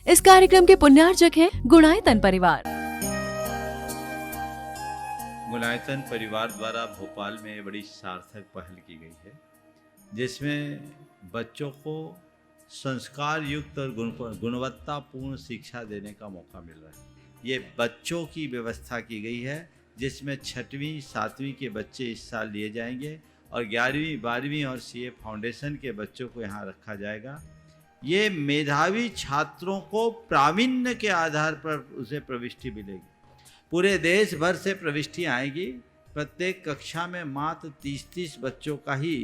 इस कार्यक्रम के पुण्यार्जक हैं गुणायतन परिवार। गुणायतन परिवार द्वारा भोपाल में बड़ी सार्थक पहल की गई है, जिसमें बच्चों को संस्कार युक्त और गुणवत्तापूर्ण शिक्षा देने का मौका मिल रहा है। ये बच्चों की व्यवस्था की गई है, जिसमें 6वीं 7वीं के बच्चे इस साल लिए जाएंगे और 11वीं 12वीं और सीए फाउंडेशन के बच्चों को यहाँ रखा जाएगा। ये मेधावी छात्रों को प्रावीण्य के आधार पर उसे प्रविष्टि मिलेगी। पूरे देश भर से प्रविष्टियाँ आएगी। प्रत्येक कक्षा में मात्र 30-30 बच्चों का ही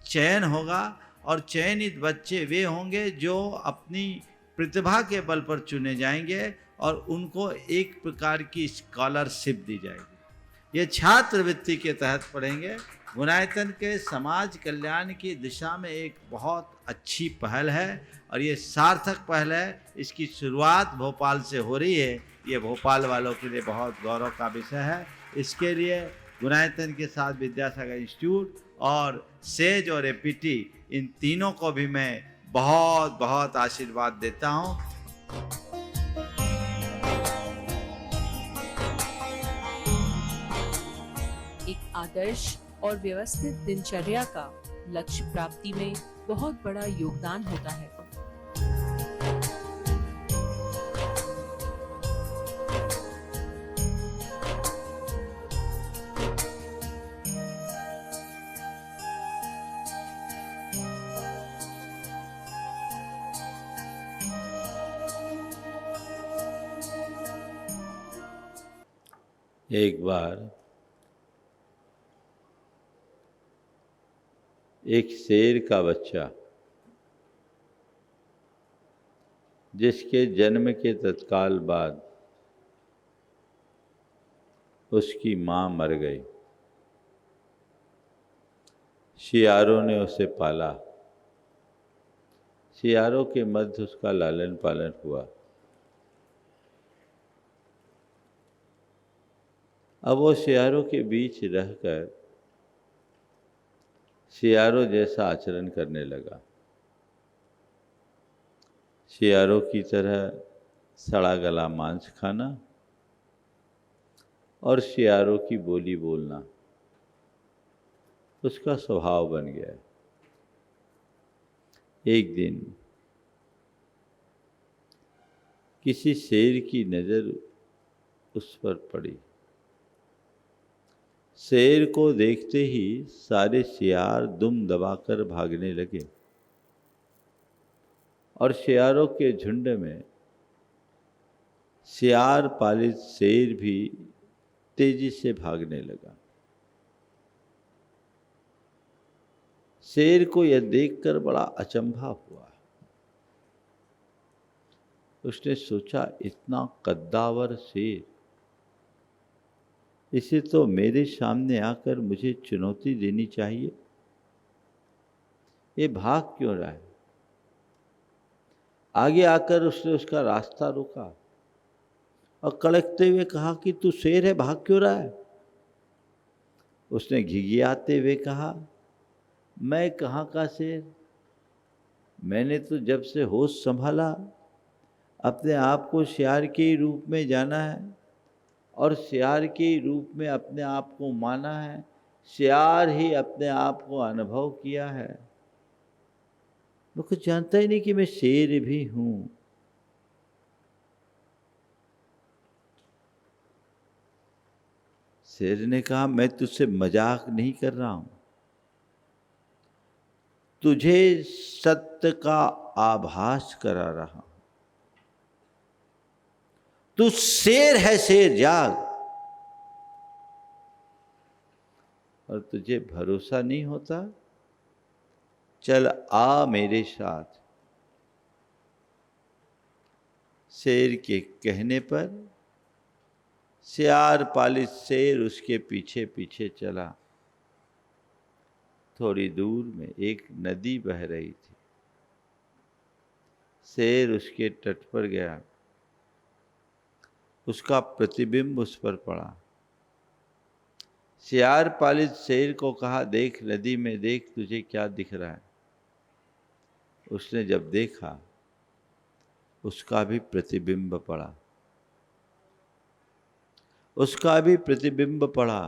चयन होगा और चयनित बच्चे वे होंगे जो अपनी प्रतिभा के बल पर चुने जाएंगे और उनको एक प्रकार की स्कॉलरशिप दी जाएगी। ये छात्रवृत्ति के तहत पढ़ेंगे। गुणायतन के समाज कल्याण की दिशा में एक बहुत अच्छी पहल है और ये सार्थक पहल है। इसकी शुरुआत भोपाल से हो रही है। ये भोपाल वालों के लिए बहुत गौरव का विषय है। इसके लिए गुणायतन के साथ विद्यासागर इंस्टीट्यूट और सेज और एपीटी, इन तीनों को भी मैं बहुत बहुत आशीर्वाद देता हूँ। एक आदर्श और व्यवस्थित दिनचर्या का लक्ष्य प्राप्ति में बहुत बड़ा योगदान होता है। एक बार एक शेर का बच्चा, जिसके जन्म के तत्काल बाद उसकी माँ मर गई। शियारों ने उसे पाला। शियारों के मध्य उसका लालन पालन हुआ। अब वो शियारों के बीच रहकर शियारों जैसा आचरण करने लगा। शियारों की तरह सड़ा गला मांस खाना और शियारों की बोली बोलना उसका स्वभाव बन गया। एक दिन किसी शेर की नज़र उस पर पड़ी। शेर को देखते ही सारे शियार दुम दबाकर भागने लगे और शियारों के झुंड में शियार पालित शेर भी तेजी से भागने लगा। शेर को यह देखकर बड़ा अचंभा हुआ। उसने सोचा, इतना कद्दावर शेर, इसे तो मेरे सामने आकर मुझे चुनौती देनी चाहिए। ये भाग क्यों रहा है? आगे आकर उसने उसका रास्ता रोका और कड़कते हुए कहा कि तू शेर है, भाग क्यों रहा है? उसने घिघियाते हुए कहा, मैं कहाँ का शेर? मैंने तो जब से होश संभाला अपने आप को शियार के रूप में जाना है और शियार के रूप में अपने आप को माना है। शियार ही अपने आप को अनुभव किया है। मैं कुछ जानता ही नहीं कि मैं शेर भी हूँ। शेर ने कहा, मैं तुझसे मजाक नहीं कर रहा हूँ। तुझे सत्य का आभास करा रहा हूँ। तू शेर है, शेर, जाग। और तुझे भरोसा नहीं होता? चल आ मेरे साथ। शेर के कहने पर शियार पालित शेर उसके पीछे पीछे चला। थोड़ी दूर में एक नदी बह रही थी। शेर उसके तट पर गया। उसका प्रतिबिंब उस पर पड़ा। शियार पालित शेर को कहा, देख नदी में, देख तुझे क्या दिख रहा है। उसने जब देखा उसका भी प्रतिबिंब पड़ा, उसका भी प्रतिबिंब पड़ा।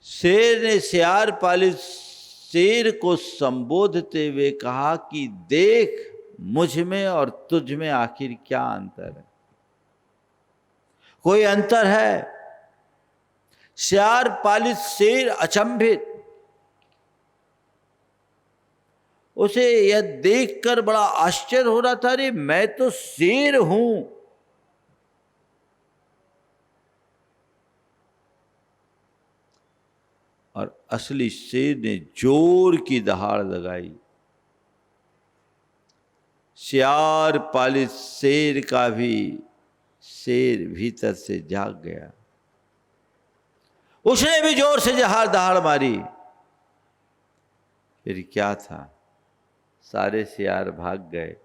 शेर ने सियार पालित शेर को संबोधते हुए कहा कि देख मुझ में और तुझ में आखिर क्या अंतर है? कोई अंतर है? सियार पालित शेर अचंभित, उसे यह देखकर बड़ा आश्चर्य हो रहा था, अरे मैं तो शेर हूं। और असली शेर ने जोर की दहाड़ लगाई। सियार पालित शेर का भी शेर भीतर से जाग गया, उसने भी जोर से दहाड़ मारी। फिर क्या था, सारे सियार भाग गए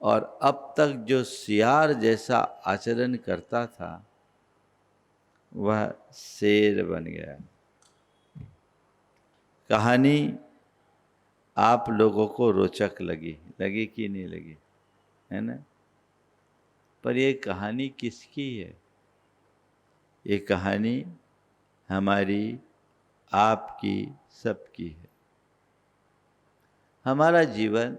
और अब तक जो सियार जैसा आचरण करता था वह शेर बन गया। कहानी आप लोगों को रोचक लगी कि नहीं लगी, है ना? पर ये कहानी किसकी है? ये कहानी हमारी, आपकी, सबकी है। हमारा जीवन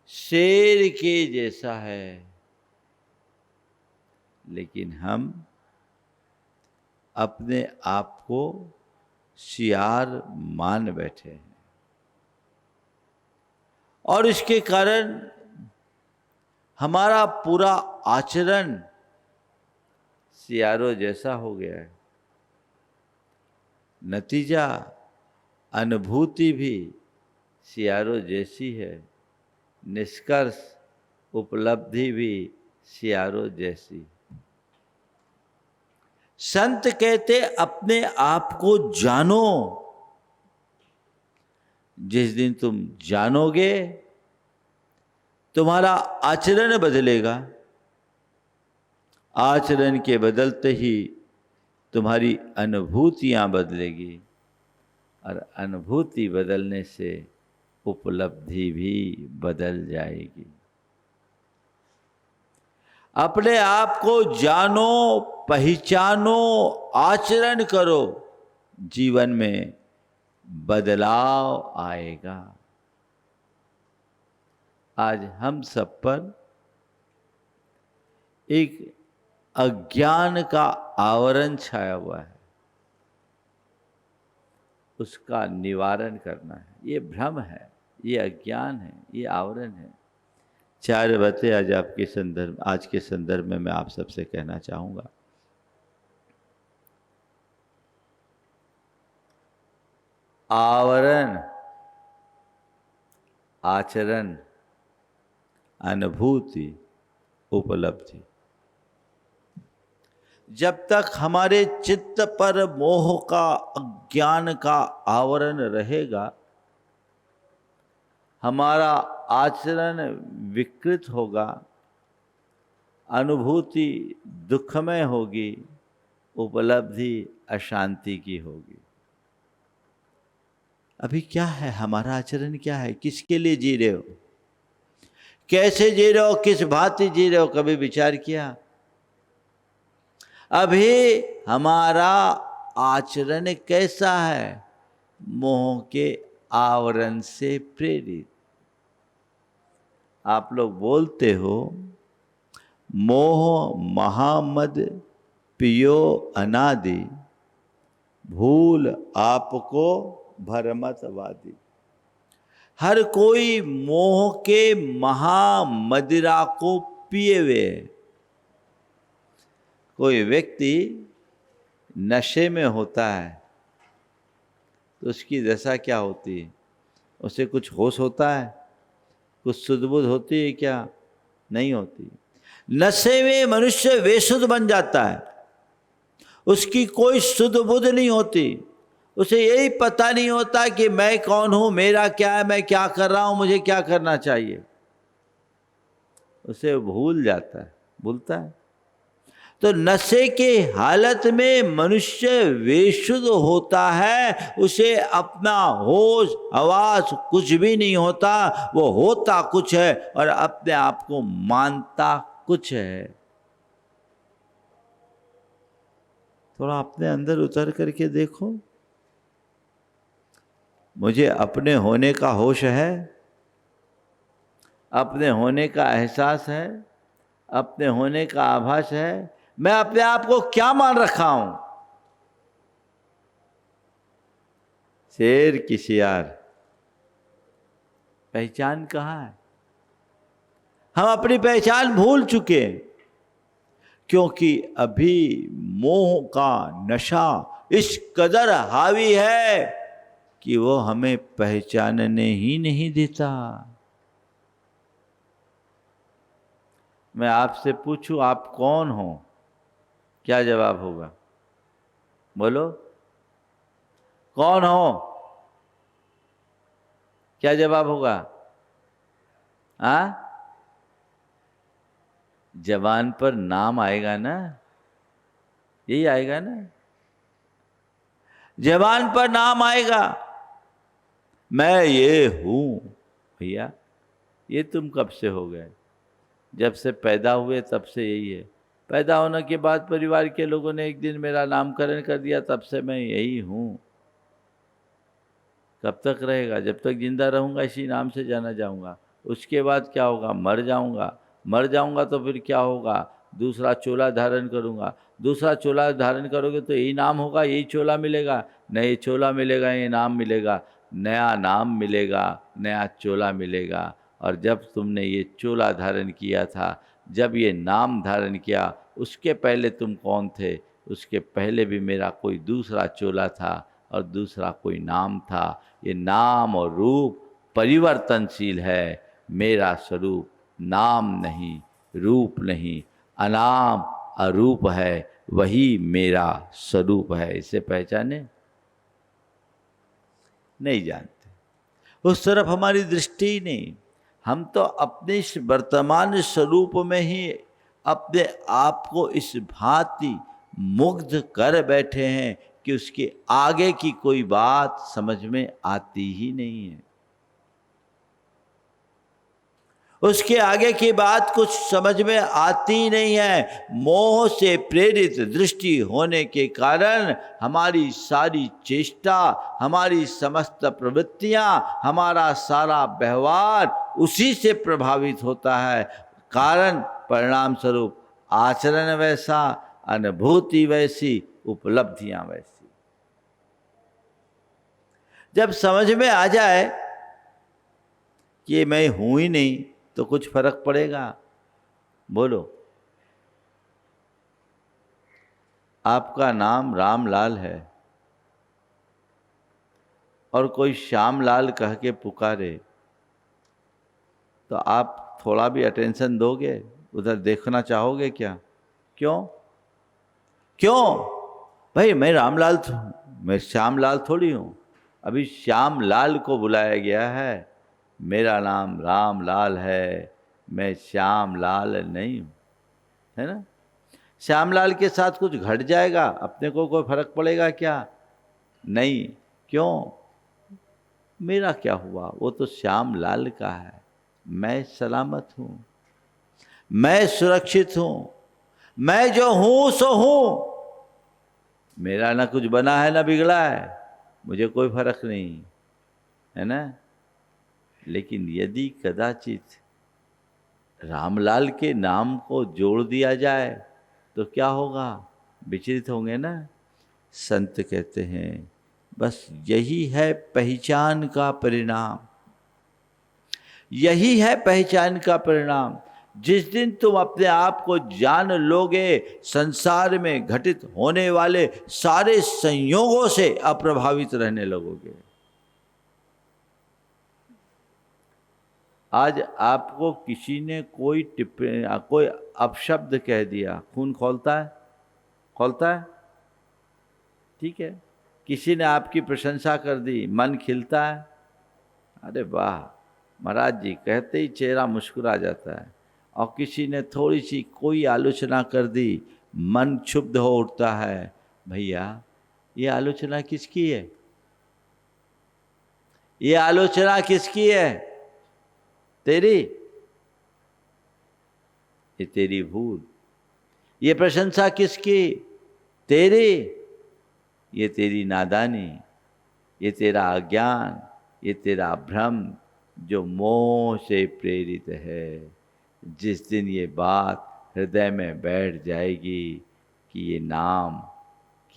शेर के जैसा है, लेकिन हम अपने आप को सियार मान बैठे हैं और इसके कारण हमारा पूरा आचरण सियारों जैसा हो गया है। नतीजा, अनुभूति भी सियारों जैसी है, निष्कर्ष, उपलब्धि भी सियारों जैसी। संत कहते अपने आप को जानो। जिस दिन तुम जानोगे तुम्हारा आचरण बदलेगा, आचरण के बदलते ही तुम्हारी अनुभूतियां बदलेगी और अनुभूति बदलने से उपलब्धि भी बदल जाएगी। अपने आप को जानो, पहचानो, आचरण करो, जीवन में बदलाव आएगा। आज हम सब पर एक अज्ञान का आवरण छाया हुआ है, उसका निवारण करना है। ये भ्रम है, ये अज्ञान है, ये आवरण है। 4 बातें आज के संदर्भ में मैं आप सबसे कहना चाहूँगा। आवरण, आचरण, अनुभूति, उपलब्धि। जब तक हमारे चित्त पर मोह का, अज्ञान का आवरण रहेगा, हमारा आचरण विकृत होगा, अनुभूति दुखमय होगी, उपलब्धि अशांति की होगी। अभी क्या है, हमारा आचरण क्या है? किसके लिए जी रहे हो? कैसे जी रहे हो? किस भांति जी रहे हो? कभी विचार किया? अभी हमारा आचरण कैसा है? मोह के आवरण से प्रेरित। आप लोग बोलते हो मोह महामद पियो अनादि, भूल आपको भरमत वादी। हर कोई मोह के महामदिरा को पिए हुए है। कोई व्यक्ति नशे में होता है तो उसकी दशा क्या होती है? उसे कुछ होश होता है? कुछ सुध बुध होती है क्या? नहीं होती। नशे में मनुष्य बेसुध बन जाता है, उसकी कोई सुध बुध नहीं होती, उसे यही पता नहीं होता कि मैं कौन हूं, मेरा क्या है, मैं क्या कर रहा हूं, मुझे क्या करना चाहिए। उसे भूल जाता है, भूलता है। तो नशे के हालत में मनुष्य बेशुद्ध होता है, उसे अपना होश हवास कुछ भी नहीं होता, वो होता कुछ है और अपने आप को मानता कुछ है। थोड़ा अपने अंदर उतर करके देखो, मुझे अपने होने का होश है, अपने होने का एहसास है, अपने होने का आभास है। मैं अपने आप को क्या मान रखा हूं? शेर की शियार, पहचान कहाँ है? हम अपनी पहचान भूल चुके हैं, क्योंकि अभी मोह का नशा इस कदर हावी है कि वो हमें पहचानने ही नहीं देता। मैं आपसे पूछूं आप कौन हो, क्या जवाब होगा? बोलो, कौन हो? क्या जवाब होगा? जबान पर नाम आएगा ना, यही आएगा ना, जबान पर नाम आएगा, मैं ये हूं। भैया ये तुम कब से हो गए? जब से पैदा हुए तब से यही है। पैदा होने के बाद परिवार के लोगों ने एक दिन मेरा नामकरण कर दिया, तब से मैं यही हूं। कब तक रहेगा? जब तक जिंदा रहूंगा इसी नाम से जाना जाऊंगा। उसके बाद क्या होगा? मर जाऊंगा। मर जाऊंगा तो फिर क्या होगा? दूसरा चोला धारण करूंगा। दूसरा चोला धारण करोगे तो यही नाम होगा, यही चोला मिलेगा? नहीं, चोला मिलेगा, ये नाम मिलेगा, नया नाम मिलेगा, नया चोला मिलेगा। और जब तुमने ये चोला धारण किया था, जब ये नाम धारण किया, उसके पहले तुम कौन थे? उसके पहले भी मेरा कोई दूसरा चोला था और दूसरा कोई नाम था। ये नाम और रूप परिवर्तनशील है। मेरा स्वरूप नाम नहीं, रूप नहीं, अनाम अरूप है, वही मेरा स्वरूप है। इसे पहचाने? नहीं जानते, उस तरफ हमारी दृष्टि ही नहीं। हम तो अपने इस वर्तमान स्वरूप में ही अपने आप को इस भांति मुग्ध कर बैठे हैं कि उसके आगे की कोई बात समझ में आती ही नहीं है। उसके आगे की बात कुछ समझ में आती नहीं है। मोह से प्रेरित दृष्टि होने के कारण हमारी सारी चेष्टा, हमारी समस्त प्रवृत्तियां, हमारा सारा व्यवहार उसी से प्रभावित होता है। कारण परिणाम स्वरूप आचरण वैसा, अनुभूति वैसी, उपलब्धियां वैसी। जब समझ में आ जाए कि मैं हूं ही नहीं तो कुछ फर्क पड़ेगा? बोलो। आपका नाम रामलाल है और कोई श्यामलाल कह के पुकारे तो आप थोड़ा भी अटेंशन दोगे? उधर देखना चाहोगे क्या? क्यों? क्यों भाई? मैं रामलाल, मैं श्यामलाल थोड़ी हूं। अभी श्यामलाल को बुलाया गया है। मेरा नाम रामलाल है, मैं श्यामलाल नहीं हूं, है ना? श्यामलाल के साथ कुछ घट जाएगा, अपने को कोई फर्क पड़ेगा क्या? नहीं। क्यों? मेरा क्या हुआ? वो तो श्यामलाल का है। मैं सलामत हूं, मैं सुरक्षित हूं, मैं जो हूं सो हूं। मेरा ना कुछ बना है ना बिगड़ा है, मुझे कोई फर्क नहीं, है ना? लेकिन यदि कदाचित रामलाल के नाम को जोड़ दिया जाए तो क्या होगा? विचलित होंगे ना। संत कहते हैं बस यही है पहचान का परिणाम, यही है पहचान का परिणाम। जिस दिन तुम अपने आप को जान लोगे, संसार में घटित होने वाले सारे संयोगों से अप्रभावित रहने लगोगे। आज आपको किसी ने कोई टिप्पणी, कोई अपशब्द कह दिया, खून खौलता है? खौलता है? ठीक है। किसी ने आपकी प्रशंसा कर दी, मन खिलता है? अरे वाह महाराज जी कहते ही चेहरा मुस्कुरा जाता है। और किसी ने थोड़ी सी कोई आलोचना कर दी, मन क्षुब्ध हो उठता है, भैया ये आलोचना किसकी है? ये आलोचना किसकी है? तेरी? ये तेरी भूल। ये प्रशंसा किसकी? तेरी। ये तेरी नादानी, ये तेरा अज्ञान, ये तेरा भ्रम जो मोह से प्रेरित है। जिस दिन ये बात हृदय में बैठ जाएगी कि ये नाम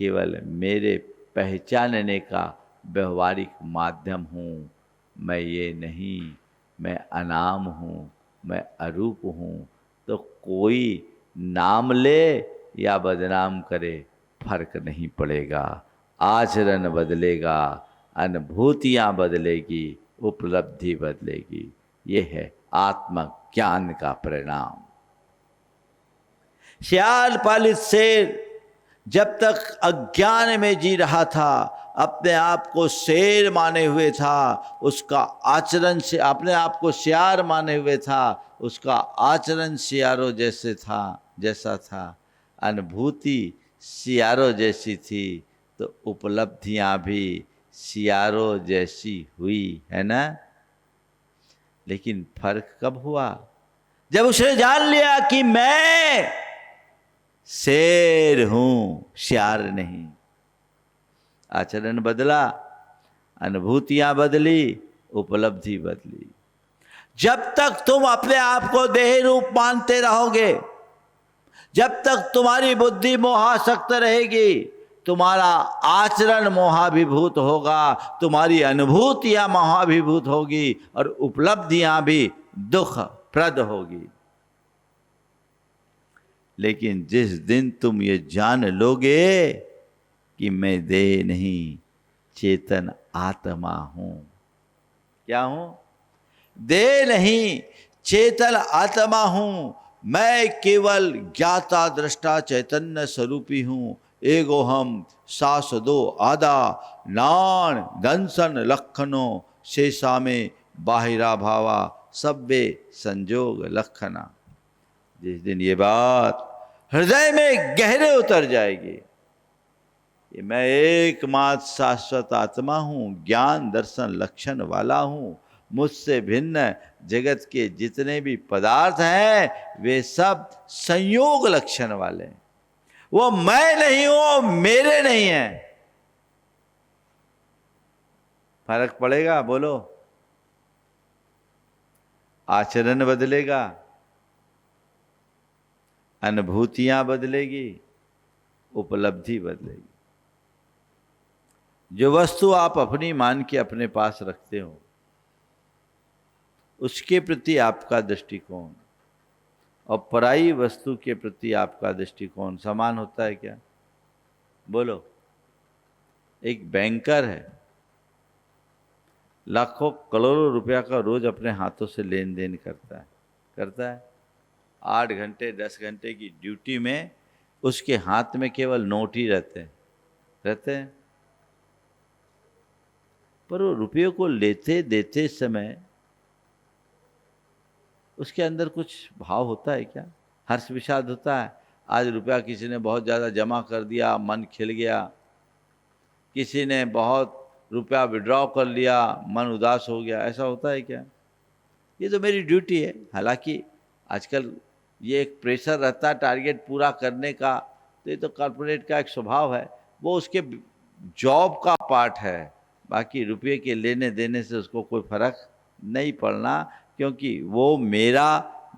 केवल मेरे पहचानने का व्यवहारिक माध्यम हूँ, मैं ये नहीं, मैं अनाम हूँ, मैं अरूप हूँ, तो कोई नाम ले या बदनाम करे फर्क नहीं पड़ेगा। आचरण बदलेगा, अनुभूतियाँ बदलेगी, उपलब्धि बदलेगी। ये है आत्मज्ञान का परिणाम। श्याल पालित शेर जब तक अज्ञान में जी रहा था, अपने आप को शेर माने हुए था, उसका आचरण से अपने आप को सियार माने हुए था, उसका आचरण सियारों जैसा था, अनुभूति सियारों जैसी थी, तो उपलब्धियां भी सियारों जैसी हुई, है ना? लेकिन फर्क कब हुआ? जब उसने जान लिया कि मैं शेर हूं, सियार नहीं। आचरण बदला, अनुभूतियां बदली, उपलब्धि बदली। जब तक तुम अपने आप को देह रूप मानते रहोगे, जब तक तुम्हारी बुद्धि मोहासक्त रहेगी, तुम्हारा आचरण मोहाभिभूत होगा, तुम्हारी अनुभूतियां मोहाभिभूत होगी, और उपलब्धियां भी दुखप्रद होगी। लेकिन जिस दिन तुम ये जान लोगे कि मैं देह नहीं, चेतन आत्मा हूं। क्या हूं? देह नहीं, चेतन आत्मा हूं। मैं केवल ज्ञाता दृष्टा चैतन्य स्वरूपी हूं। एगो हम सास दो आदा, नान दंसन लखनो, शेषा में बाहिरा भावा, सब्बे संजोग लखना। जिस दिन ये बात हृदय में गहरे उतर जाएगी, ये मैं एकमात्र शाश्वत आत्मा हूँ, ज्ञान दर्शन लक्षण वाला हूँ, मुझसे भिन्न जगत के जितने भी पदार्थ हैं वे सब संयोग लक्षण वाले हैं। वो मैं नहीं हूं, मेरे नहीं है। फर्क पड़ेगा? बोलो। आचरण बदलेगा, अनुभूतियां बदलेगी, उपलब्धि बदलेगी। जो वस्तु आप अपनी मान के अपने पास रखते हो, उसके प्रति आपका दृष्टिकोण और पराई वस्तु के प्रति आपका दृष्टिकोण समान होता है क्या? बोलो। एक बैंकर है, लाखों करोड़ों रुपया का रोज अपने हाथों से लेन देन करता है। 8 घंटे 10 घंटे की ड्यूटी में उसके हाथ में केवल नोट ही रहते हैं। पर वो रुपये को लेते देते समय उसके अंदर कुछ भाव होता है क्या? हर्ष विषाद होता है? आज रुपया किसी ने बहुत ज़्यादा जमा कर दिया, मन खिल गया। किसी ने बहुत रुपया विड्रॉ कर लिया, मन उदास हो गया। ऐसा होता है क्या? ये तो मेरी ड्यूटी है। हालांकि आजकल ये एक प्रेशर रहता है टारगेट पूरा करने का, तो ये तो कॉर्पोरेट का एक स्वभाव है, वो उसके जॉब का पार्ट है। बाकी रुपये के लेने देने से उसको कोई फर्क नहीं पड़ना, क्योंकि वो मेरा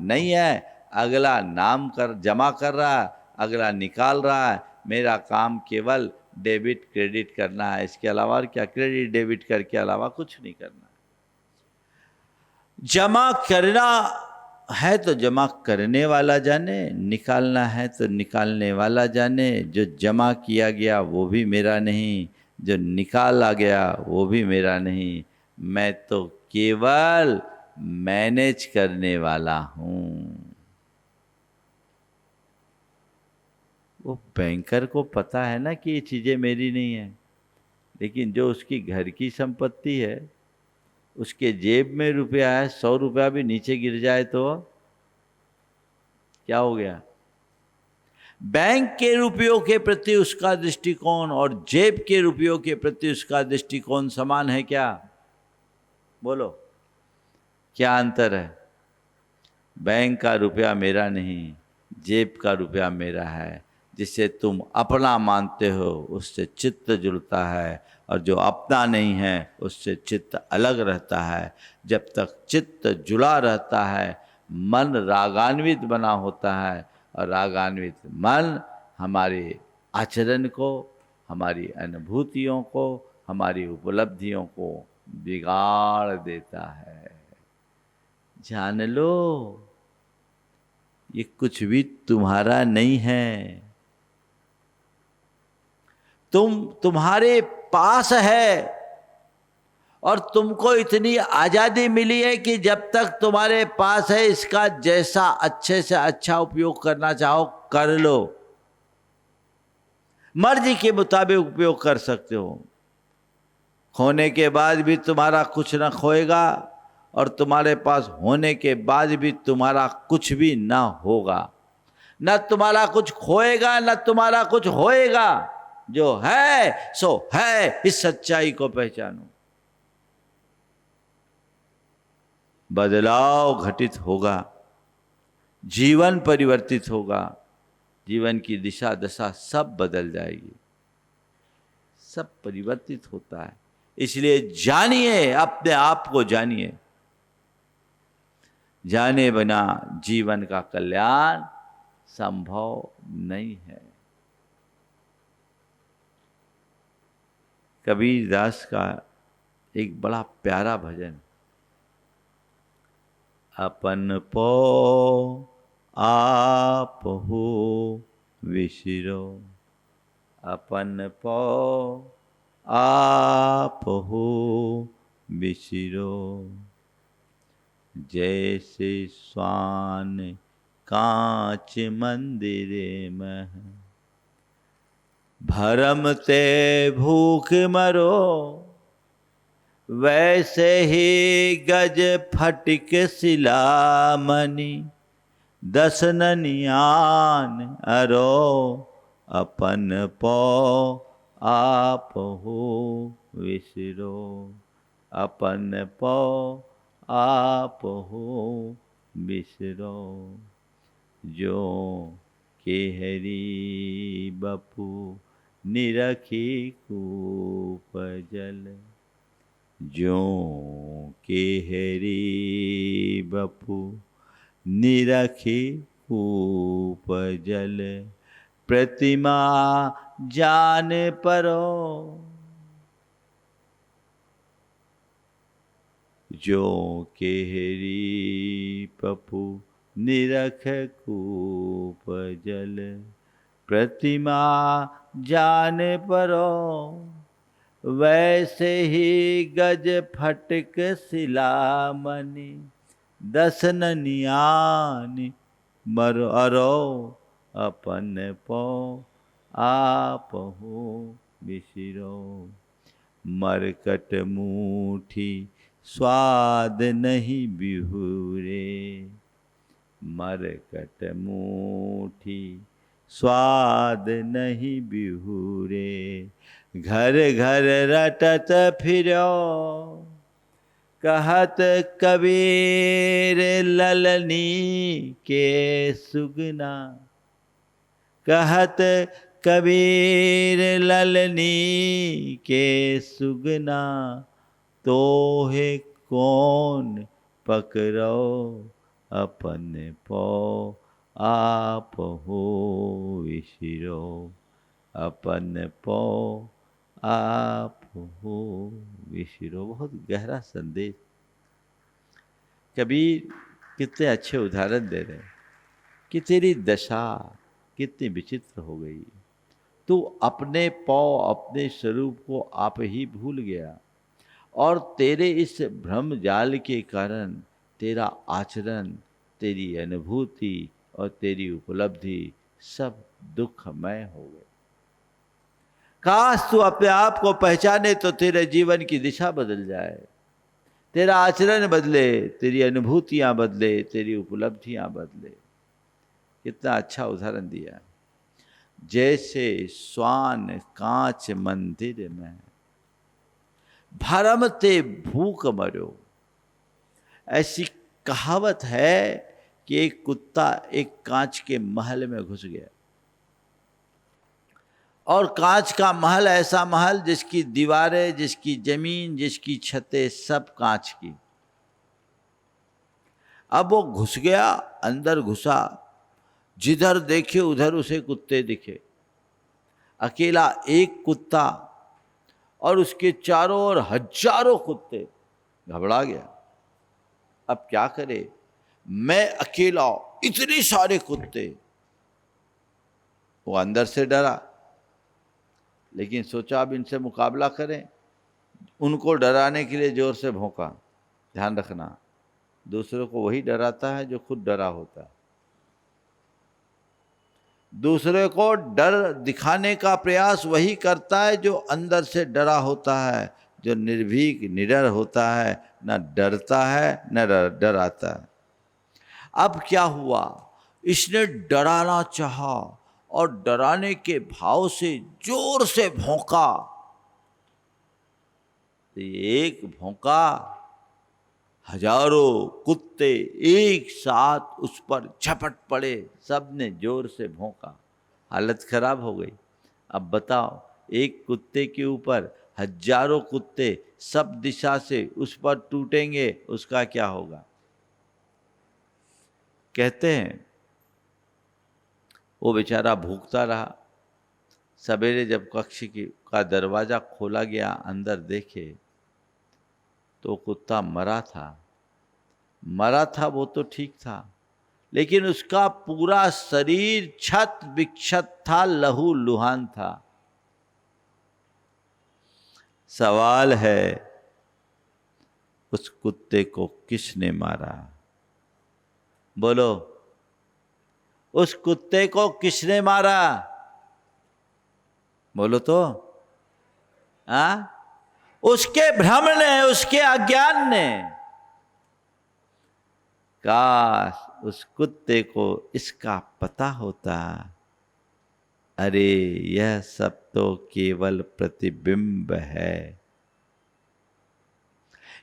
नहीं है। अगला नाम कर जमा कर रहा है, अगला निकाल रहा है। मेरा काम केवल डेबिट क्रेडिट करना है, इसके अलावा और क्या? क्रेडिट डेबिट करके अलावा कुछ नहीं करना। जमा करना है तो जमा करने वाला जाने, निकालना है तो निकालने वाला जाने। जो जमा किया गया वो भी मेरा नहीं, जो निकाला गया वो भी मेरा नहीं। मैं तो केवल मैनेज करने वाला हूं। वो बैंकर को पता है ना कि ये चीजें मेरी नहीं है, लेकिन जो उसकी घर की संपत्ति है, उसके जेब में रुपया है, 100 रुपया भी नीचे गिर जाए तो क्या हो गया? बैंक के रुपयों के प्रति उसका दृष्टिकोण और जेब के रुपयों के प्रति उसका दृष्टिकोण समान है क्या? बोलो, क्या अंतर है? बैंक का रुपया मेरा नहीं, जेब का रुपया मेरा है। जिसे तुम अपना मानते हो उससे चित्त जुड़ता है, और जो अपना नहीं है उससे चित्त अलग रहता है। जब तक चित्त जुड़ा रहता है, मन रागान्वित बना होता है, और रागान्वित मन हमारे आचरण को, हमारी अनुभूतियों को, हमारी उपलब्धियों को बिगाड़ देता है। जान लो, ये कुछ भी तुम्हारा नहीं है। तुम्हारे पास है, और तुमको इतनी आजादी मिली है कि जब तक तुम्हारे पास है, इसका जैसा अच्छे से अच्छा उपयोग करना चाहो कर लो। मर्जी के मुताबिक उपयोग कर सकते हो। खोने के बाद भी तुम्हारा कुछ न खोएगा, और तुम्हारे पास होने के बाद भी तुम्हारा कुछ भी ना होगा। न तुम्हारा कुछ खोएगा, न तुम्हारा कुछ होएगा। जो है सो है, इस सच्चाई को पहचानो। बदलाव घटित होगा, जीवन परिवर्तित होगा, जीवन की दिशा दशा सब बदल जाएगी, सब परिवर्तित होता है। इसलिए जानिए, अपने आप को जानिए। जाने बिना जीवन का कल्याण संभव नहीं है। कबीर दास का एक बड़ा प्यारा भजन, अपन पो आप हो विसिरो, अपन पो आप हो विसिरो। जैसे स्वान कांच मंदिरे में, भरम ते भूख मरो। वैसे ही गज फटिक सिलामणि, दसन नियान अरो। अपन पो आप हो विसिरो, अपन पो आप हो विसिरो। जो केहरी बपू निरखी कूप जल, जो केहरी बपू निरखी कूप जल। प्रतिमा जान परो, जो केहरी पपू निरख कूप जल। प्रतिमा जान परो, वैसे ही गज फटक सिलामणि। दसन नियान मरो अरो, अपन पो आप हो विसिरो। मरकट मूठी स्वाद नहीं बिहुरे, मरकट मूठी स्वाद नहीं बिहुरे। घर घर रटत फिरो, कहत कबीर ललनी के सुगना। कहत कबीर ललनी के सुगना, तोहे कौन पकड़ो। अपन पो आप हो विसिरो, अपन पो आप हो विसिरो। बहुत गहरा संदेश। कबीर कितने अच्छे उदाहरण दे रहे हैं कि तेरी दशा कितनी विचित्र हो गई। तू अपने पौ, अपने स्वरूप को आप ही भूल गया, और तेरे इस भ्रम जाल के कारण तेरा आचरण, तेरी अनुभूति और तेरी उपलब्धि सब दुखमय हो गए। काश तू अपने आप को पहचाने तो तेरे जीवन की दिशा बदल जाए, तेरा आचरण बदले, तेरी अनुभूतियां बदले, तेरी उपलब्धियां बदले। कितना अच्छा उदाहरण दिया। जैसे स्वान कांच मंदिर में, भरमते भूख मरो। ऐसी कहावत है कि एक कुत्ता एक कांच के महल में घुस गया, और कांच का महल ऐसा महल जिसकी दीवारें, जिसकी जमीन, जिसकी छतें सब कांच की। अब वो घुस गया, अंदर घुसा, जिधर देखे उधर उसे कुत्ते दिखे। अकेला एक कुत्ता और उसके चारों ओर हजारों कुत्ते। घबरा गया, अब क्या करे, मैं अकेला, इतने सारे कुत्ते। वो अंदर से डरा, लेकिन सोचा अब इनसे मुकाबला करें। उनको डराने के लिए जोर से भौंका। ध्यान रखना, दूसरों को वही डराता है जो खुद डरा होता है। दूसरे को डर दिखाने का प्रयास वही करता है जो अंदर से डरा होता है, जो निर्भीक निडर होता है, न डरता है न डराता है। अब क्या हुआ, इसने डराना चाहा और डराने के भाव से जोर से भौंका। तो एक भौंका, हजारों कुत्ते एक साथ उस पर झपट पड़े, सबने जोर से भौंका। हालत खराब हो गई। अब बताओ, एक कुत्ते के ऊपर हजारों कुत्ते सब दिशा से उस पर टूटेंगे, उसका क्या होगा। कहते हैं वो बेचारा भूखता रहा। सवेरे जब कक्ष का दरवाजा खोला गया, अंदर देखे तो कुत्ता मरा था। मरा था वो तो ठीक था, लेकिन उसका पूरा शरीर क्षत विक्षत था, लहू लुहान था। सवाल है, उस कुत्ते को किसने मारा? बोलो, उस कुत्ते को किसने मारा? बोलो तो। उसके भ्रम ने, उसके अज्ञान ने। काश उस कुत्ते को इसका पता होता, अरे यह सब तो केवल प्रतिबिंब है।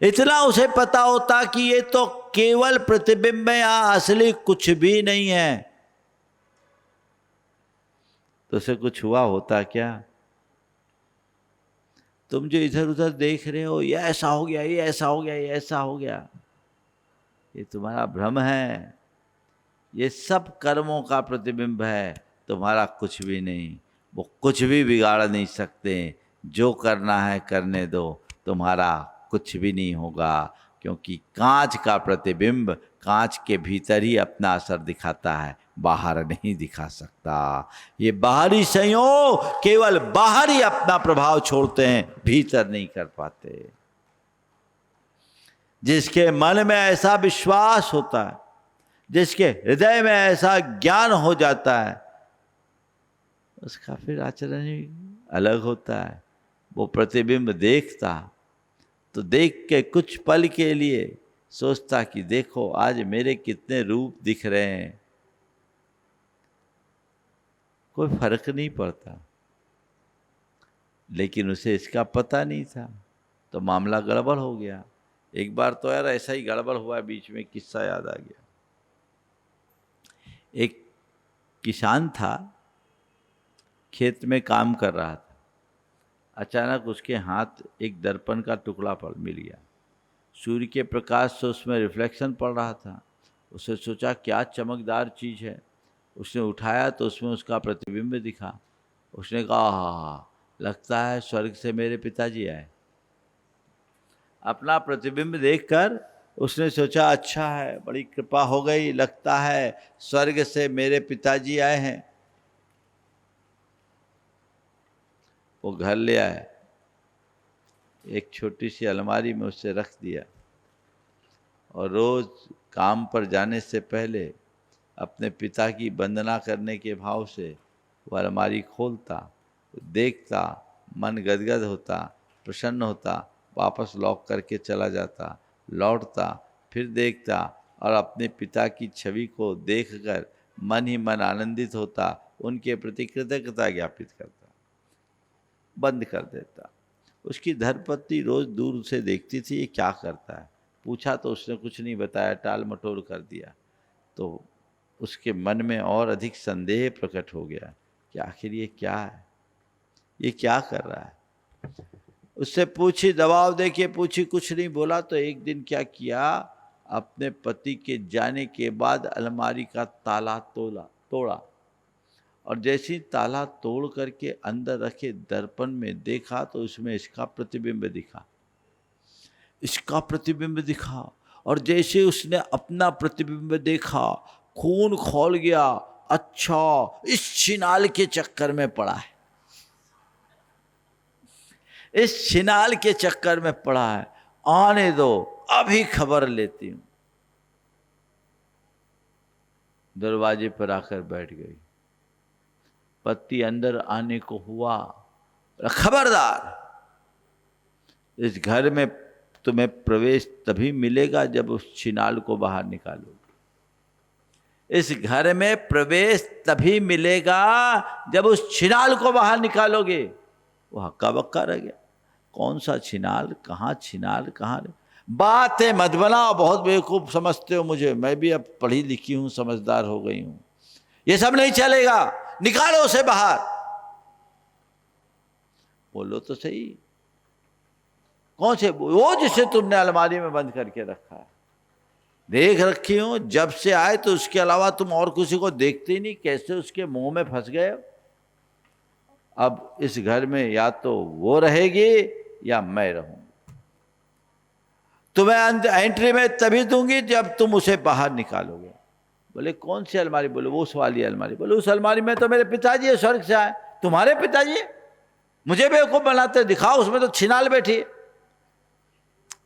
इतना उसे पता होता कि ये तो केवल प्रतिबिंब है, यहां असली कुछ भी नहीं है, तो उसे कुछ हुआ होता क्या? तुम जो इधर उधर देख रहे हो, ये ऐसा हो गया, ये ऐसा हो गया, ये ऐसा हो गया, ये तुम्हारा भ्रम है। ये सब कर्मों का प्रतिबिंब है, तुम्हारा कुछ भी नहीं। वो कुछ भी बिगाड़ नहीं सकते। जो करना है करने दो, तुम्हारा कुछ भी नहीं होगा, क्योंकि कांच का प्रतिबिंब कांच के भीतर ही अपना असर दिखाता है, बाहर नहीं दिखा सकता। ये बाहरी संयोग केवल बाहर ही अपना प्रभाव छोड़ते हैं, भीतर नहीं कर पाते। जिसके मन में ऐसा विश्वास होता है, जिसके हृदय में ऐसा ज्ञान हो जाता है, उसका फिर आचरण ही अलग होता है। वो प्रतिबिंब देखता तो देख के कुछ पल के लिए सोचता कि देखो आज मेरे कितने रूप दिख रहे हैं, कोई फर्क नहीं पड़ता। लेकिन उसे इसका पता नहीं था, तो मामला गड़बड़ हो गया। एक बार तो यार ऐसा ही गड़बड़ हुआ, बीच में किस्सा याद आ गया। एक किसान था, खेत में काम कर रहा था। अचानक उसके हाथ एक दर्पण का टुकड़ा पर मिल गया। सूर्य के प्रकाश से उसमें रिफ्लेक्शन पड़ रहा था। उसने सोचा क्या चमकदार चीज़ है। उसने उठाया तो उसमें उसका प्रतिबिंब दिखा। उसने कहा, हाँ, लगता है स्वर्ग से मेरे पिताजी आए। अपना प्रतिबिंब देखकर उसने सोचा, अच्छा है, बड़ी कृपा हो गई, लगता है स्वर्ग से मेरे पिताजी आए हैं। वो घर ले आया, एक छोटी सी अलमारी में उसे रख दिया, और रोज काम पर जाने से पहले अपने पिता की वंदना करने के भाव से वो अलमारी खोलता, देखता, मन गदगद होता, प्रसन्न होता, वापस लॉक करके चला जाता, लौटता, फिर देखता, और अपने पिता की छवि को देखकर मन ही मन आनंदित होता, उनके प्रति कृतज्ञता ज्ञापित करता, बंद कर देता। उसकी धर्मपत्नी रोज दूर से देखती थी ये क्या करता है। पूछा तो उसने कुछ नहीं बताया, टाल मटोल कर दिया। तो उसके मन में और अधिक संदेह प्रकट हो गया कि आखिर ये क्या है, ये क्या कर रहा है। उससे पूछी, दबाव देके पूछी, कुछ नहीं बोला। तो एक दिन क्या किया, अपने पति के जाने के बाद अलमारी का ताला तोड़ा और जैसे ही ताला तोड़ करके अंदर रखे दर्पण में देखा तो उसमें इसका प्रतिबिंब दिखा। और जैसे उसने अपना प्रतिबिंब देखा, खून खौल गया। अच्छा, इस छिनाल के चक्कर में पड़ा है, इस छिनाल के चक्कर में पड़ा है, आने दो, अभी खबर लेती हूं। दरवाजे पर आकर बैठ गई। पति अंदर आने को हुआ, खबरदार, इस घर में तुम्हें प्रवेश तभी मिलेगा जब उस छिनाल को बाहर निकालोगे। इस घर में प्रवेश तभी मिलेगा जब उस छिनाल को बाहर निकालोगे। वो हक्का बक्का रह गया, कौन सा छिनाल, कहाँ बातें मत बनाओ, बहुत बेवकूफ समझते हो मुझे, मैं भी अब पढ़ी लिखी हूं, समझदार हो गई हूं, ये सब नहीं चलेगा, निकालो उसे बाहर। बोलो तो सही, कौन से? वो जिसे तुमने अलमारी में बंद करके रखा है, देख रखी हूं, जब से आए तो उसके अलावा तुम और किसी को देखते ही नहीं, कैसे उसके मुंह में फंस गए। अब इस घर में या तो वो रहेगी या मैं रहूंगी। तुम्हें एंट्री में तभी दूंगी जब तुम उसे बाहर निकालोगे। बोले कौन सी अलमारी? बोले वो उस वाली अलमारी। बोले उस अलमारी में तो मेरे पिताजी है, स्वर्ग से आए। तुम्हारे पिताजी? मुझे बेवकूफ बनाते, दिखाओ, उसमें तो छिनाल बैठी है।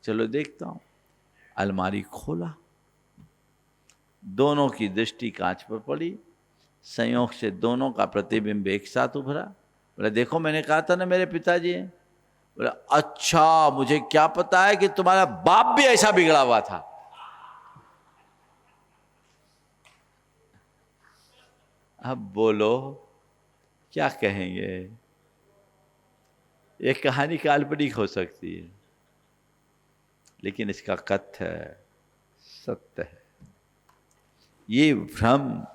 चलो देखता हूं। अलमारी खोला, दोनों की दृष्टि कांच पर पड़ी, संयोग से दोनों का प्रतिबिंब एक साथ उभरा। बोले देखो, मैंने कहा था ना मेरे पिताजी हैं। बोले अच्छा, मुझे क्या पता है कि तुम्हारा बाप भी ऐसा बिगड़ा हुआ था। अब बोलो क्या कहेंगे? ये कहानी काल्पनिक हो सकती है, लेकिन इसका कथ्य सत्य है। ये भ्रम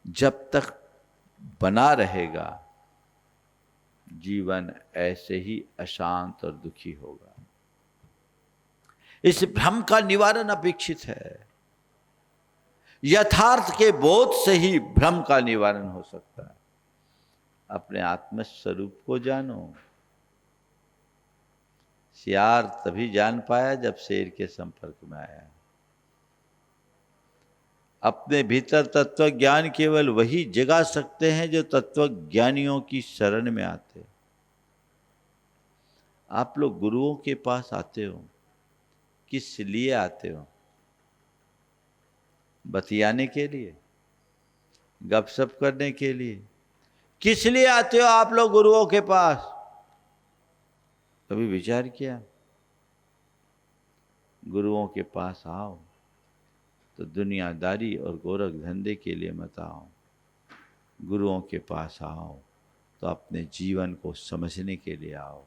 जब तक बना रहेगा, जीवन ऐसे ही अशांत और दुखी होगा। इस भ्रम का निवारण अपेक्षित है। यथार्थ के बोध से ही भ्रम का निवारण हो सकता है। अपने आत्म स्वरूप को जानो। सियार तभी जान पाया जब शेर के संपर्क में आया। अपने भीतर तत्व ज्ञान केवल वही जगा सकते हैं जो तत्व ज्ञानियों की शरण में आते। आप लोग गुरुओं के पास आते हो, किस लिए आते हो? बतियाने के लिए, गपशप करने के लिए? किस लिए आते हो आप लोग गुरुओं के पास? कभी विचार किया? गुरुओं के पास आओ तो दुनियादारी और गोरख धंधे के लिए मत आओ। गुरुओं के पास आओ तो अपने जीवन को समझने के लिए आओ,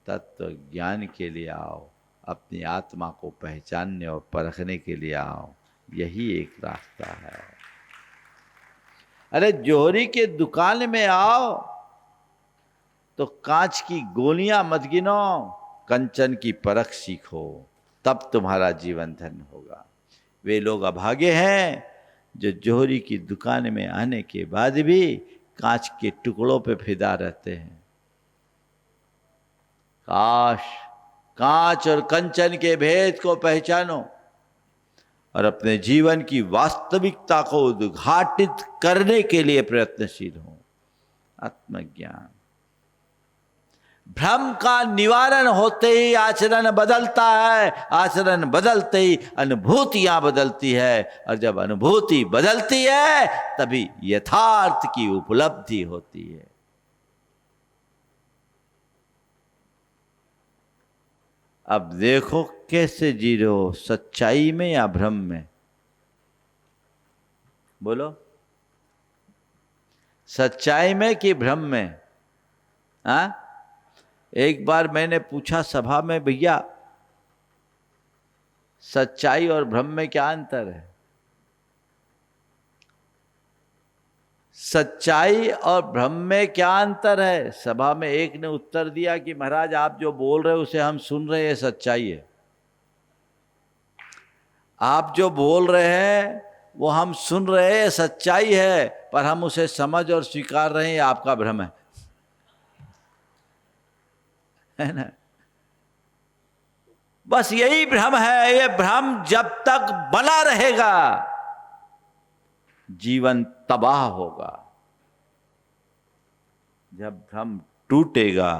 तत्व ज्ञान के लिए आओ, अपनी आत्मा को पहचानने और परखने के लिए आओ। यही एक रास्ता है। अरे जोहरी के दुकान में आओ तो कांच की गोलियां मत गिनो, कंचन की परख सीखो, तब तुम्हारा जीवन धन्य होगा। वे लोग अभागे हैं जो जोहरी की दुकान में आने के बाद भी कांच के टुकड़ों पे फिदा रहते हैं। काश कांच और कंचन के भेद को पहचानो और अपने जीवन की वास्तविकता को उद्घाटित करने के लिए प्रयत्नशील हो। आत्मज्ञान। भ्रम का निवारण होते ही आचरण बदलता है, आचरण बदलते ही अनुभूतियां बदलती है, और जब अनुभूति बदलती है तभी यथार्थ की उपलब्धि होती है। अब देखो कैसे जी रहे हो, सच्चाई में या भ्रम में? बोलो। सच्चाई में कि भ्रम में? हाँ, एक बार मैंने पूछा सभा में, भैया सच्चाई और भ्रम में क्या अंतर है? सच्चाई और भ्रम में क्या अंतर है? सभा में एक ने उत्तर दिया कि महाराज आप जो बोल रहे हो उसे हम सुन रहे हैं, सच्चाई है। आप जो बोल रहे हैं वो हम सुन रहे हैं, सच्चाई है, पर हम उसे समझ और स्वीकार रहे हैं, ये आपका भ्रम है ना? बस यही भ्रम है। ये भ्रम जब तक बना रहेगा जीवन तबाह होगा। जब भ्रम टूटेगा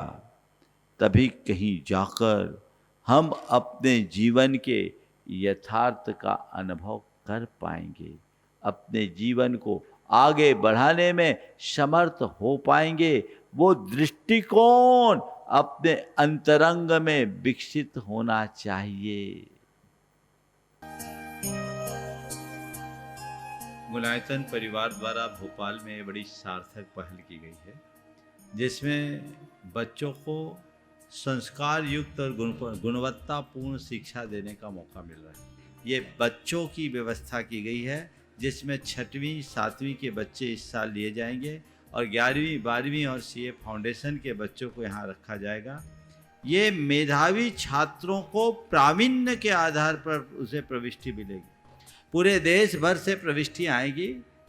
तभी कहीं जाकर हम अपने जीवन के यथार्थ का अनुभव कर पाएंगे, अपने जीवन को आगे बढ़ाने में समर्थ हो पाएंगे। वो दृष्टिकोण अपने अंतरंग में विकसित होना चाहिए। मुलायतन परिवार द्वारा भोपाल में बड़ी सार्थक पहल की गई है, जिसमें बच्चों को संस्कार युक्त और गुणवत्तापूर्ण शिक्षा देने का मौका मिल रहा है। ये बच्चों की व्यवस्था की गई है, जिसमें 6वीं 7वीं के बच्चे इस साल लिए जाएंगे और 11वीं 12वीं और सीए फाउंडेशन के बच्चों को यहाँ रखा जाएगा। ये मेधावी छात्रों को प्रावीण्य के आधार पर उसे प्रविष्टि मिलेगी। पूरे देश भर से प्रविष्टियाँ आएगी।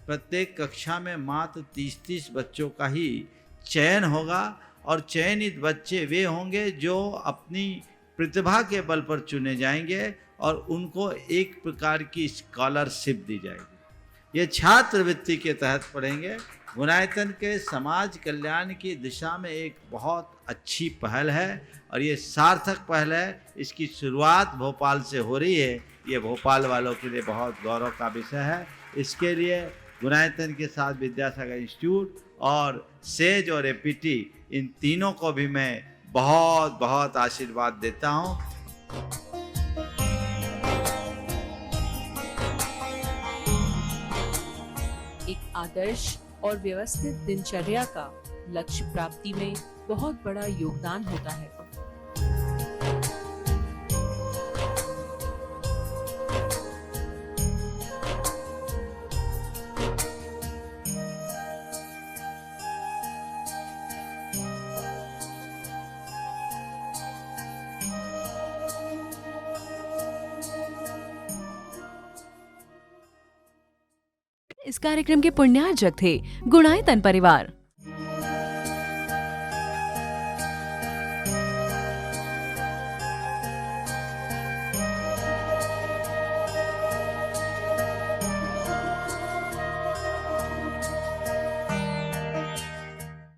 प्रत्येक कक्षा में मात्र 30-30 बच्चों का ही चयन होगा और चयनित बच्चे वे होंगे जो अपनी प्रतिभा के बल पर चुने जाएंगे और उनको एक प्रकार की स्कॉलरशिप दी जाएगी। ये छात्रवृत्ति के तहत पढ़ेंगे। गुणायतन के समाज कल्याण की दिशा में एक बहुत अच्छी पहल है और ये सार्थक पहल है। इसकी शुरुआत भोपाल से हो रही है। ये भोपाल वालों के लिए बहुत गौरव का विषय है। इसके लिए गुणायतन के साथ विद्यासागर इंस्टीट्यूट और सेज और एपीटी, इन तीनों को भी मैं बहुत बहुत आशीर्वाद देता हूँ। एक आदर्श और व्यवस्थित दिनचर्या का लक्ष्य प्राप्ति में बहुत बड़ा योगदान होता है। इस कार्यक्रम के पुण्यार्जक थे गुणायतन परिवार।